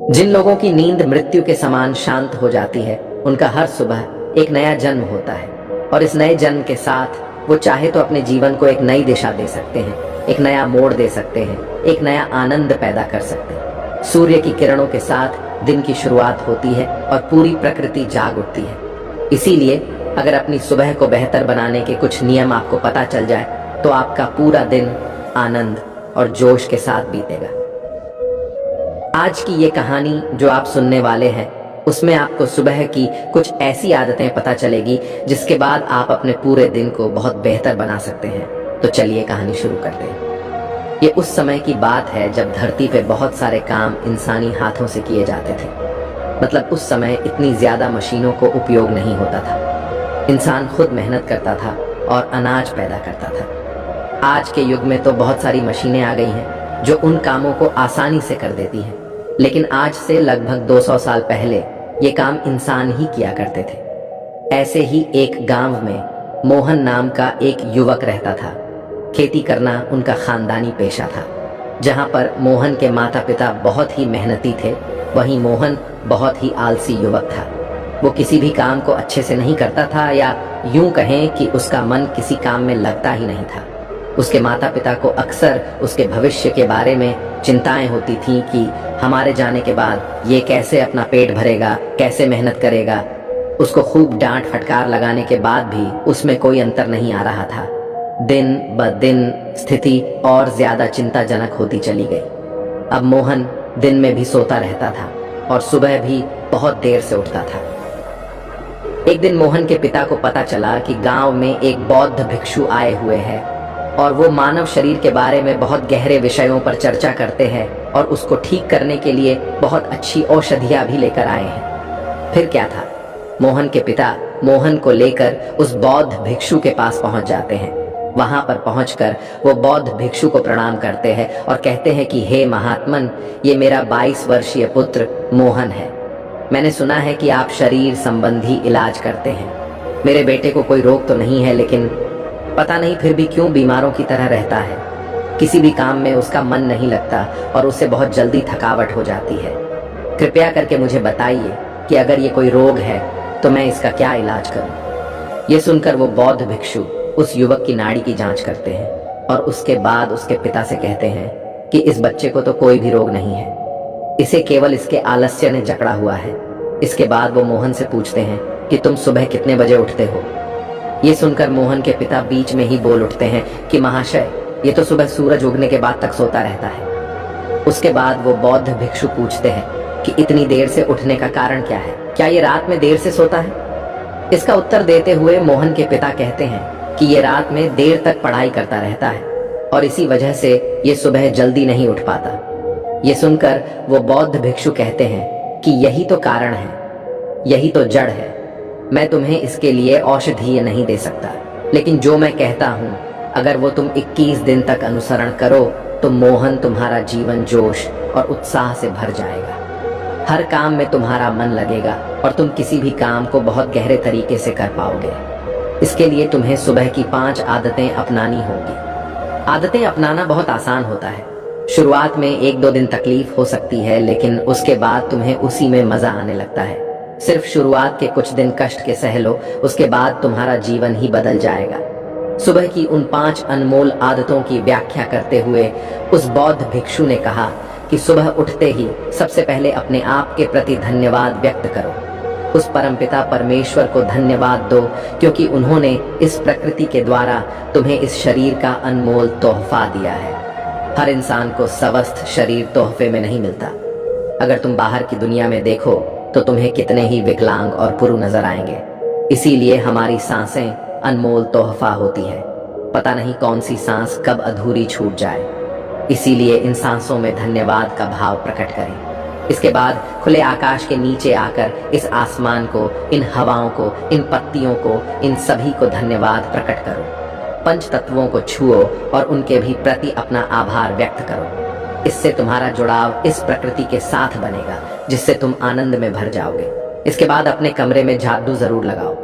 जिन लोगों की नींद मृत्यु के समान शांत हो जाती है, उनका हर सुबह एक नया जन्म होता है और इस नए जन्म के साथ वो चाहे तो अपने जीवन को एक नई दिशा दे सकते हैं, एक नया मोड़ दे सकते हैं, एक नया आनंद पैदा कर सकते हैं। सूर्य की किरणों के साथ दिन की शुरुआत होती है और पूरी प्रकृति जाग उठती है। इसीलिए अगर अपनी सुबह को बेहतर बनाने के कुछ नियम आपको पता चल जाए तो आपका पूरा दिन आनंद और जोश के साथ बीतेगा। आज की ये कहानी जो आप सुनने वाले हैं, उसमें आपको सुबह की कुछ ऐसी आदतें पता चलेगी जिसके बाद आप अपने पूरे दिन को बहुत बेहतर बना सकते हैं। तो चलिए कहानी शुरू करते हैं। ये उस समय की बात है जब धरती पे बहुत सारे काम इंसानी हाथों से किए जाते थे। मतलब उस समय इतनी ज्यादा मशीनों को उपयोग नहीं होता था। इंसान खुद मेहनत करता था और अनाज पैदा करता था। आज के युग में तो बहुत सारी मशीनें आ गई हैं जो उन कामों को आसानी से कर देती हैं, लेकिन आज से लगभग 200 साल पहले ये काम इंसान ही किया करते थे। ऐसे ही एक गांव में मोहन नाम का एक युवक रहता था। खेती करना उनका खानदानी पेशा था। जहां पर मोहन के माता पिता बहुत ही मेहनती थे, वहीं मोहन बहुत ही आलसी युवक था। वो किसी भी काम को अच्छे से नहीं करता था, या यूं कहें कि उसका मन किसी काम में लगता ही नहीं था। उसके माता पिता को अक्सर उसके भविष्य के बारे में चिंताएं होती थीं कि हमारे जाने के बाद ये कैसे अपना पेट भरेगा, कैसे मेहनत करेगा। उसको खूब डांट फटकार लगाने के बाद भी उसमें कोई अंतर नहीं आ रहा था। दिन ब दिन स्थिति और ज्यादा चिंताजनक होती चली गई। अब मोहन दिन में भी सोता रहता था और सुबह भी बहुत देर से उठता था। एक दिन मोहन के पिता को पता चला कि गांव में एक बौद्ध भिक्षु आए हुए हैं और वो मानव शरीर के बारे में बहुत गहरे विषयों पर चर्चा करते हैं और उसको ठीक करने के लिए बहुत अच्छी औषधियां भी लेकर आए हैं। फिर क्या था, मोहन के पिता मोहन को लेकर उस बौद्ध भिक्षु के पास पहुंच जाते हैं। वहां पर पहुंचकर वो बौद्ध भिक्षु को प्रणाम करते हैं और कहते हैं कि हे महात्मन, ये मेरा 22 वर्षीय पुत्र मोहन है। मैंने सुना है कि आप शरीर संबंधी इलाज करते हैं। मेरे बेटे को कोई रोग तो नहीं है, लेकिन पता नहीं फिर भी क्यों बीमारों की तरह रहता है। किसी भी काम में उसका मन नहीं लगता और उसे बहुत जल्दी थकावट हो जाती है। कृपया करके मुझे बताइए कि अगर ये कोई रोग है तो मैं इसका क्या इलाज करूं। ये सुनकर वो बौद्ध भिक्षु उस युवक की नाड़ी की जांच करते हैं और उसके बाद उसके पिता से कहते हैं कि इस बच्चे को तो कोई भी रोग नहीं है, इसे केवल इसके आलस्य ने जकड़ा हुआ है। इसके बाद वो मोहन से पूछते हैं कि तुम सुबह कितने बजे उठते हो। ये सुनकर मोहन के पिता बीच में ही बोल उठते हैं कि महाशय, ये तो सुबह सूरज उगने के बाद तक सोता रहता है। उसके बाद वो बौद्ध भिक्षु पूछते हैं कि इतनी देर से उठने का कारण क्या है, क्या ये रात में देर से सोता है। इसका उत्तर देते हुए मोहन के पिता कहते हैं कि ये रात में देर तक पढ़ाई करता रहता है और इसी वजह से ये सुबह जल्दी नहीं उठ पाता। ये सुनकर वो बौद्ध भिक्षु कहते हैं कि यही तो कारण है, यही तो जड़ है। मैं तुम्हें इसके लिए औषधि नहीं दे सकता, लेकिन जो मैं कहता हूँ, अगर वो तुम 21 दिन तक अनुसरण करो तो मोहन तुम्हारा जीवन जोश और उत्साह से भर जाएगा। हर काम में तुम्हारा मन लगेगा और तुम किसी भी काम को बहुत गहरे तरीके से कर पाओगे। इसके लिए तुम्हें सुबह की 5 आदतें अपनानी होंगी। आदतें अपनाना बहुत आसान होता है। शुरुआत में 1-2 दिन तकलीफ हो सकती है, लेकिन उसके बाद तुम्हें उसी में मजा आने लगता है। सिर्फ शुरुआत के कुछ दिन कष्ट के सह लो, उसके बाद तुम्हारा जीवन ही बदल जाएगा। सुबह की उन 5 अनमोल आदतों की व्याख्या करते हुए उस बौद्ध भिक्षु ने कहा कि सुबह उठते ही सबसे पहले अपने आप के प्रति धन्यवाद व्यक्त करो। उस परमपिता परमेश्वर को धन्यवाद दो, क्योंकि उन्होंने इस प्रकृति के द्वारा तुम्हें इस शरीर का अनमोल तोहफा दिया है। हर इंसान को स्वस्थ शरीर तोहफे में नहीं मिलता। अगर तुम बाहर की दुनिया में देखो तो तुम्हें कितने ही विकलांग और पुरु नजर आएंगे। इसीलिए हमारी सांसें अनमोल तोहफा होती है। पता नहीं कौन सी सांस कब अधूरी छूट जाए। इसीलिए इन सांसों में धन्यवाद का भाव प्रकट करें। इसके बाद खुले आकाश के नीचे आकर इस आसमान को, इन हवाओं को, इन पत्तियों को, इन सभी को धन्यवाद प्रकट करो। पंच तत्वों को छुओ और उनके भी प्रति अपना आभार व्यक्त करो। इससे तुम्हारा जुड़ाव इस प्रकृति के साथ बनेगा, जिससे तुम आनंद में भर जाओगे। इसके बाद अपने कमरे में झाड़ू जरूर लगाओ।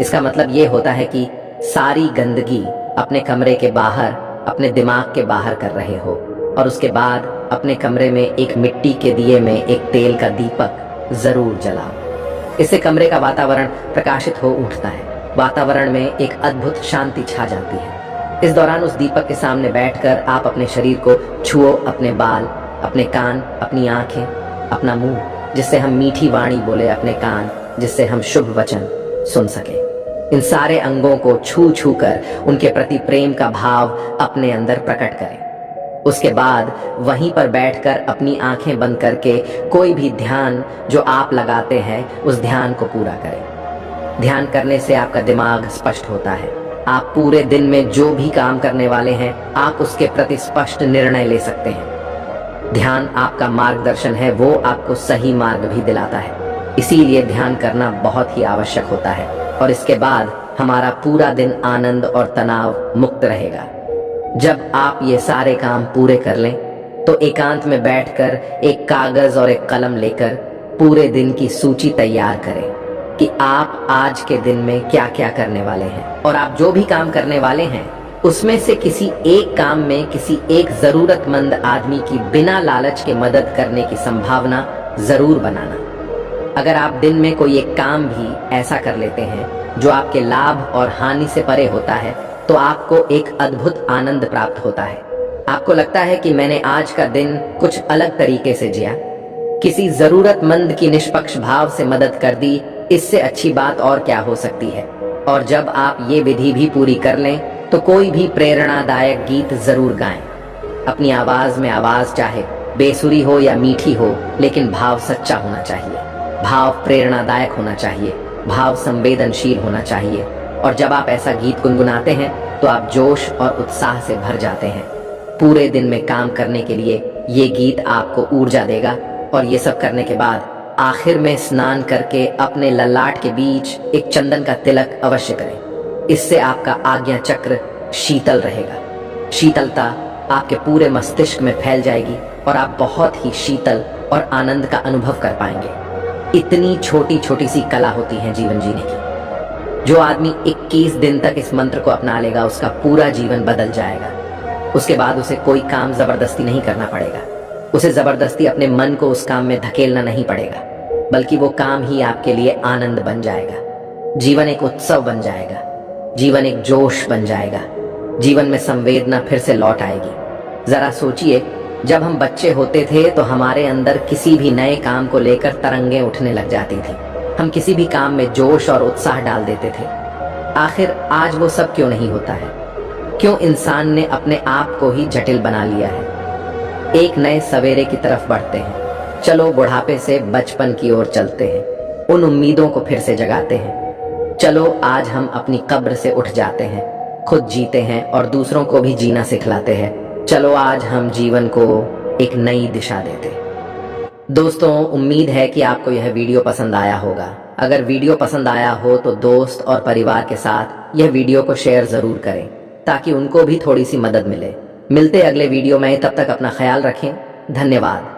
इसका मतलब ये होता है कि सारी गंदगी अपने कमरे के बाहर, अपने दिमाग के बाहर कर रहे हो। और उसके बाद अपने कमरे में एक मिट्टी के दिए में एक तेल का दीपक जरूर जलाओ। इससे कमरे का वातावरण प्रकाशित हो उठता है, वातावरण में एक अद्भुत शांति छा जाती है। इस दौरान उस दीपक के सामने बैठकर आप अपने शरीर को छुओ, अपने बाल, अपने कान, अपनी आंखें, अपना मुंह, जिससे हम मीठी वाणी बोले, अपने कान, जिससे हम शुभ वचन सुन सके। इन सारे अंगों को छू छू कर उनके प्रति प्रेम का भाव अपने अंदर प्रकट करें। उसके बाद वहीं पर बैठकर अपनी आंखें बंद करके कोई भी ध्यान जो आप लगाते हैं उस ध्यान को पूरा करें। ध्यान करने से आपका दिमाग स्पष्ट होता है। आप पूरे दिन में जो भी काम करने वाले हैं आप उसके प्रति स्पष्ट निर्णय ले सकते हैं। ध्यान आपका मार्गदर्शन है, वो आपको सही मार्ग भी दिलाता है। इसीलिए ध्यान करना बहुत ही आवश्यक होता है और इसके बाद हमारा पूरा दिन आनंद और तनाव मुक्त रहेगा। जब आप ये सारे काम पूरे कर लें तो एकांत में बैठकर एक कागज और एक कलम लेकर पूरे दिन की सूची तैयार करें कि आप आज के दिन में क्या क्या करने वाले हैं, और आप जो भी काम करने वाले हैं उसमें से किसी एक काम में किसी एक जरूरतमंद आदमी की बिना लालच के मदद करने की संभावना जरूर बनाना। अगर आप दिन में कोई एक काम भी ऐसा कर लेते हैं जो आपके लाभ और हानि से परे होता है तो आपको एक अद्भुत आनंद प्राप्त होता है। आपको लगता है कि मैंने आज का दिन कुछ अलग तरीके से जिया, किसी जरूरतमंद की निष्पक्ष भाव से मदद कर दी, इससे अच्छी बात और क्या हो सकती है। और जब आप ये विधि भी पूरी कर लें तो कोई भी प्रेरणादायक गीत जरूर गाएं। अपनी आवाज में आवाज चाहे बेसुरी हो या मीठी हो, लेकिन भाव सच्चा होना चाहिए, भाव प्रेरणादायक होना चाहिए, भाव संवेदनशील होना चाहिए। और जब आप ऐसा गीत गुनगुनाते हैं तो आप जोश और उत्साह से भर जाते हैं। पूरे दिन में काम करने के लिए ये गीत आपको ऊर्जा देगा। और ये सब करने के बाद आखिर में स्नान करके अपने ललाट के बीच एक चंदन का तिलक अवश्य करें। इससे आपका आज्ञा चक्र शीतल रहेगा। शीतलता आपके पूरे मस्तिष्क में फैल जाएगी और आप बहुत ही शीतल और आनंद का अनुभव कर पाएंगे। इतनी छोटी छोटी सी कला होती है जीवन जीने की। जो आदमी 21 दिन तक इस मंत्र को अपना लेगा उसका पूरा जीवन बदल जाएगा। उसके बाद उसे कोई काम जबरदस्ती नहीं करना पड़ेगा। उसे जबरदस्ती अपने मन को उस काम में धकेलना नहीं पड़ेगा, बल्कि वो काम ही आपके लिए आनंद बन जाएगा। जीवन एक उत्सव बन जाएगा, जीवन एक जोश बन जाएगा, जीवन में संवेदना फिर से लौट आएगी। जरा सोचिए, जब हम बच्चे होते थे तो हमारे अंदर किसी भी नए काम को लेकर तरंगें उठने लग जाती थी। हम किसी भी काम में जोश और उत्साह डाल देते थे। आखिर आज वो सब क्यों नहीं होता है? क्यों इंसान ने अपने आप को ही जटिल बना लिया है? एक नए सवेरे की तरफ बढ़ते हैं। चलो बुढ़ापे से बचपन की ओर चलते हैं, उन उम्मीदों को फिर से जगाते हैं। चलो आज हम अपनी कब्र से उठ जाते हैं, खुद जीते हैं और दूसरों को भी जीना सिखलाते हैं। चलो आज हम जीवन को एक नई दिशा देते हैं। दोस्तों, उम्मीद है कि आपको यह वीडियो पसंद आया होगा। अगर वीडियो पसंद आया हो तो दोस्त और परिवार के साथ यह वीडियो को शेयर जरूर करें ताकि उनको भी थोड़ी सी मदद मिले। मिलते अगले वीडियो में, तब तक अपना ख्याल रखें। धन्यवाद।